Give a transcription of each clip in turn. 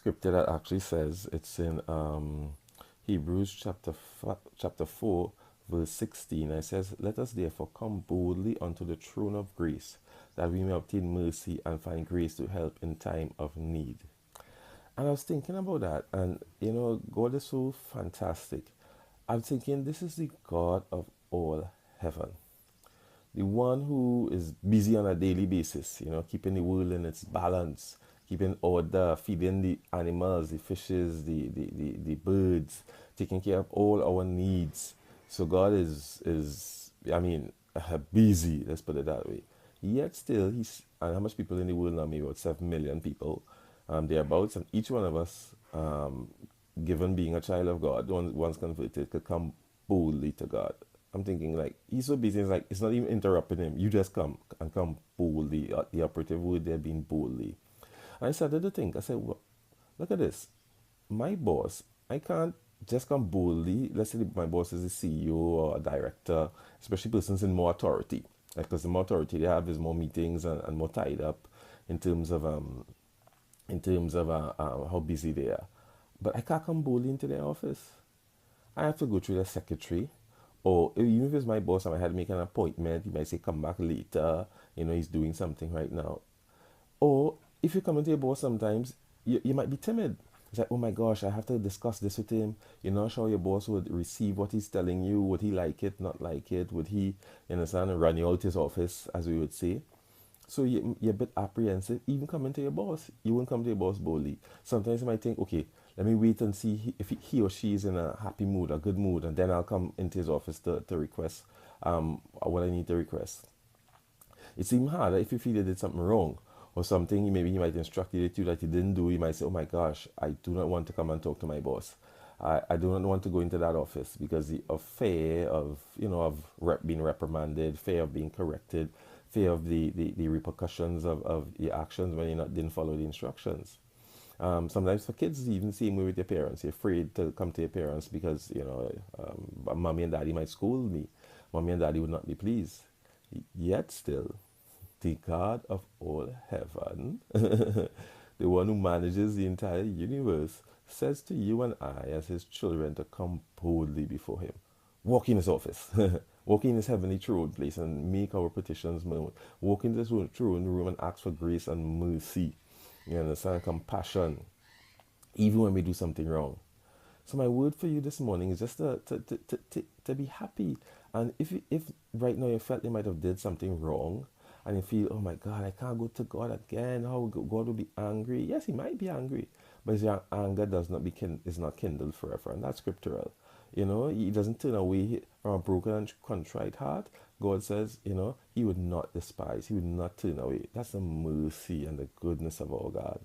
scripture that actually says it's in Hebrews chapter 4, verse 16. It says, "Let us therefore come boldly unto the throne of grace, that we may obtain mercy and find grace to help in time of need." And I was thinking about that, and God is so fantastic. I'm thinking this is the God of all heaven, the one who is busy on a daily basis, keeping the world in its balance, keeping order, feeding the animals, the fishes, the birds, taking care of all our needs. So God is busy, let's put it that way. Yet still, and how much people in the world now? Maybe about 7 million people, thereabouts, and each one of us, given being a child of God, once converted, could come boldly to God. I'm thinking like he's so busy. It's like it's not even interrupting him. You just come and come boldly. The operative word there being boldly. And I started to think. I said, well, look at this. My boss. I can't just come boldly. Let's say my boss is a CEO or a director, especially persons in more authority. Because the more authority they have is more meetings and more tied up in terms of how busy they are. But I can't come boldly into their office. I have to go through the secretary, or even if it's my boss and I had to make an appointment, he might say, come back later, he's doing something right now. Or if you come into your boss sometimes, you might be timid. It's like, oh my gosh, I have to discuss this with him. You're not sure your boss would receive what he's telling you. Would he like it, not like it? Would he, understand, run you out his office, as we would say? So you're a bit apprehensive. Even coming to your boss, you won't come to your boss boldly. Sometimes you might think, okay, let me wait and see if he or she is in a happy mood, a good mood, and then I'll come into his office to request what I need to request. It's even harder if you feel you did something wrong or something. Maybe he might instruct you to do that you didn't do. You might say, oh my gosh, I do not want to come and talk to my boss. I do not want to go into that office because of fear of, being reprimanded, fear of being corrected, fear of the repercussions of your actions when didn't follow the instructions. Sometimes for kids, even the same way with your parents. You're afraid to come to your parents because, mommy and daddy might scold me. Mommy and daddy would not be pleased. Yet still, the God of all heaven, the one who manages the entire universe, says to you and I, as his children, to come boldly before him. Walk in his office, walk in his heavenly throne place and make our petitions known. Walk in this throne room and ask for grace and mercy. You understand? Compassion, even when we do something wrong. So my word for you this morning is just to be happy. And if right now you felt you might have did something wrong, and you feel, oh my God, I can't go to God again. How God will be angry? Yes, he might be angry, but his anger is not kindled forever, and that's scriptural. He doesn't turn away from a broken and contrite heart. God says, he would not despise. He would not turn away. That's the mercy and the goodness of our God.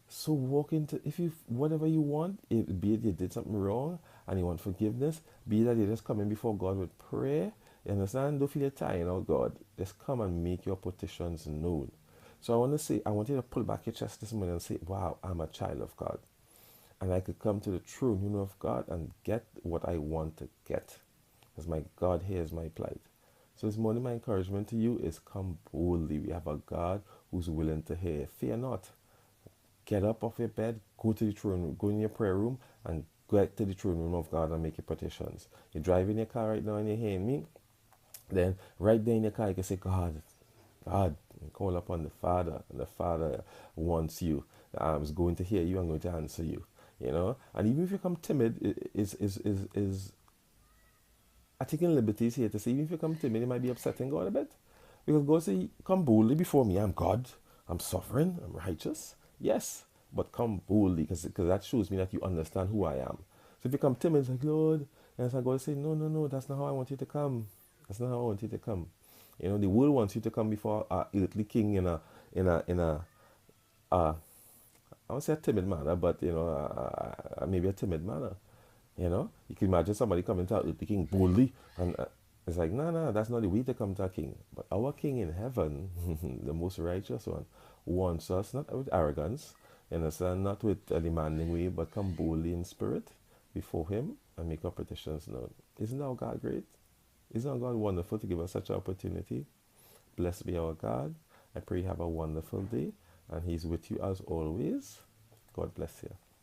So walk into, if you whatever you want, be it you did something wrong and you want forgiveness, be it that you're just coming before God with prayer. You understand? Don't feel you're tying out God. Just come and make your petitions known. So I want you to pull back your chest this morning and say, wow, I'm a child of God. And I could come to the throne of God and get what I want to get. Because my God hears my plight. So this morning my encouragement to you is come boldly. We have a God who's willing to hear. Fear not. Get up off your bed, go to the throne room, go in your prayer room, and get to the throne room of God and make your petitions. You're driving your car right now and you're hearing me, then right there in your car you can say, God, and call upon the Father, and the Father wants you. Is going to hear you and going to answer you. And even if you come timid, is I taking liberties here to say, even if you come timid, it might be upsetting God a bit. Because God say, come boldly before me. I'm God. I'm sovereign. I'm righteous. Yes, but come boldly because that shows me that you understand who I am. So if you come timid, it's like, Lord, and so God say, no, that's not how I want you to come. That's not how I want you to come. The world wants you to come before a earthly king in a I won't say a timid manner, but maybe a timid manner. You can imagine somebody coming to the king boldly, and it's like, no, that's not the way to come to a king. But our king in heaven, the most righteous one, wants us not with arrogance, not with a demanding way, but come boldly in spirit before him and make our petitions known. Isn't our God great? Isn't our God wonderful to give us such an opportunity? Blessed be our God. I pray you have a wonderful day, and he's with you as always. God bless you.